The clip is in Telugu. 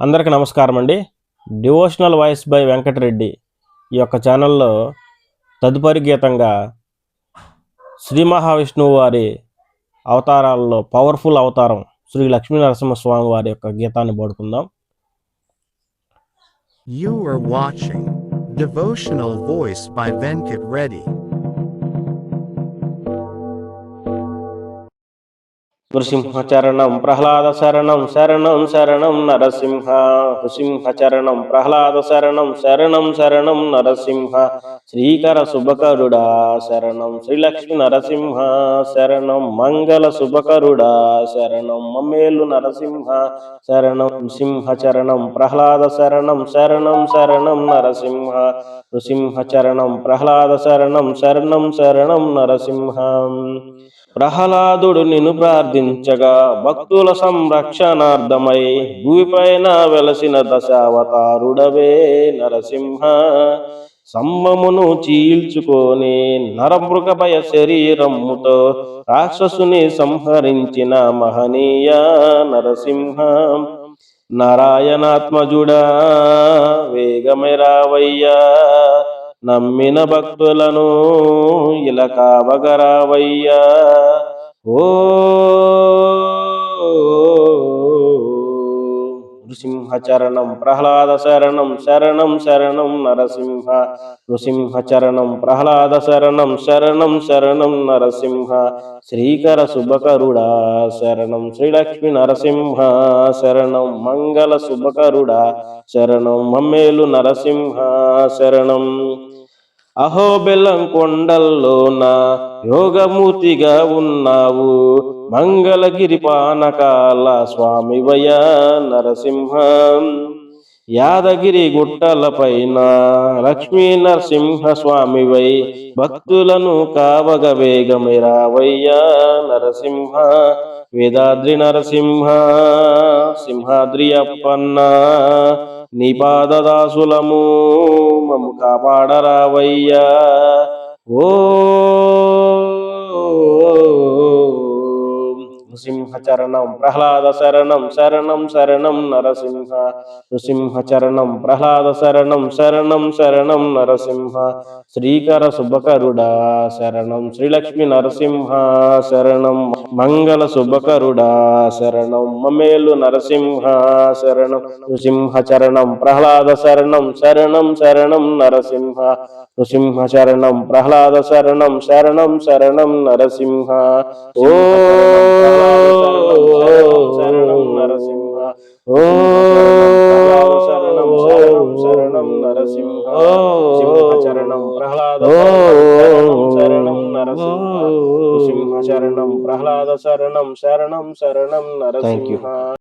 అందరికీ నమస్కారం అండి. డివోషనల్ వాయిస్ బై వెంకటరెడ్డి ఈ యొక్క ఛానల్లో తదుపరి గీతంగా శ్రీ మహావిష్ణువు వారి అవతారాలలో పవర్ఫుల్ అవతారం శ్రీ లక్ష్మీ నరసింహస్వామి వారి యొక్క గీతాన్ని పాడుకుందాం. You are watching Devotional Voice by Venkat Reddy. నృసింహచరణం Prahlada శరణం శరణం శరణం నరసింహ. నృసింహచరణం ప్రహ్లాద శరణం శరణం శరణం నరసింహ. శ్రీకర శుభకరుడా శరణం శ్రీలక్ష్మి నరసింహ శరణం. మంగళ శుభకరుడా శరణం మమ్మేలు నరసింహ శరణం. నృసింహచరణం ప్రహ్లాద శరణం శరణం శరణం నరసింహ. నృసింహచరణం ప్రహ్లాద శరణం శరణం శరణం నరసింహ. ప్రహ్లాదుడు నిన్ను ప్రార్థించగా భక్తుల సంరక్షణార్థమై భూమిపైన వెలసిన దశావతారుడవే నరసింహ. సంబమును చీల్చుకొని నరమృగభయ శరీరముతో రాక్షసుని సంహరించిన మహనీయ నరసింహ. నారాయణాత్మజుడా వేగమే రావయ్యా, నమ్మిన భక్తులను ఇలా కావగరావయ్యా. ఓ నృసింహచరణం ప్రహ్లాద శరణం శరణం శరణం నరసింహ. నృసింహచరణం ప్రహ్లాద శరణం శరణం శరణం నరసింహ. శ్రీకర శుభకరుడా శరణం శ్రీలక్ష్మి నరసింహ శరణం. మంగళ శుభకరుడా శరణం మమ్మేలు నరసింహ శరణం. అహోబెల్లం కొండల్లోన యోగమూర్తిగా ఉన్నావు, మంగళగిరి పానకాల స్వామివయ నరసింహ. యాదగిరి గుట్టలపైన లక్ష్మీ నరసింహ స్వామివై భక్తులను కావగ వేగమే రావయ్యా నరసింహ. వేదాద్రి నరసింహ సింహాద్రి అప్పన్న, నీ పాదదాసులము మమ్ము కాపాడరావయ్యా. ఓ నృసింహచరణం ప్రహ్లాద శరణం శరణం శరణం నరసింహ. నృసింహచరణం ప్రహ్లాద శరణం శరణం శరణం నరసింహ. శ్రీకర శుభకరుడా శరణం శ్రీలక్ష్మి నరసింహ శరణం. మంగళ శుభకరుడా శరణం మమ్మేలు నరసింహ శరణం. నృసింహచరణం ప్రహ్లాద శరణం శరణం శరణం నరసింహ. నృసింహచరణం ప్రహ్లాద శరణం శరణం శరణం నరసింహ. ఓ శరణం నరసింహ. ఓ శరణం శరణం శరణం నరసింహ. సింహచరణం ప్రహ్లాద శరణం నరసింహ. సింహచరణం ప్రహ్లాద శరణం శరణం శరణం నరసింహ.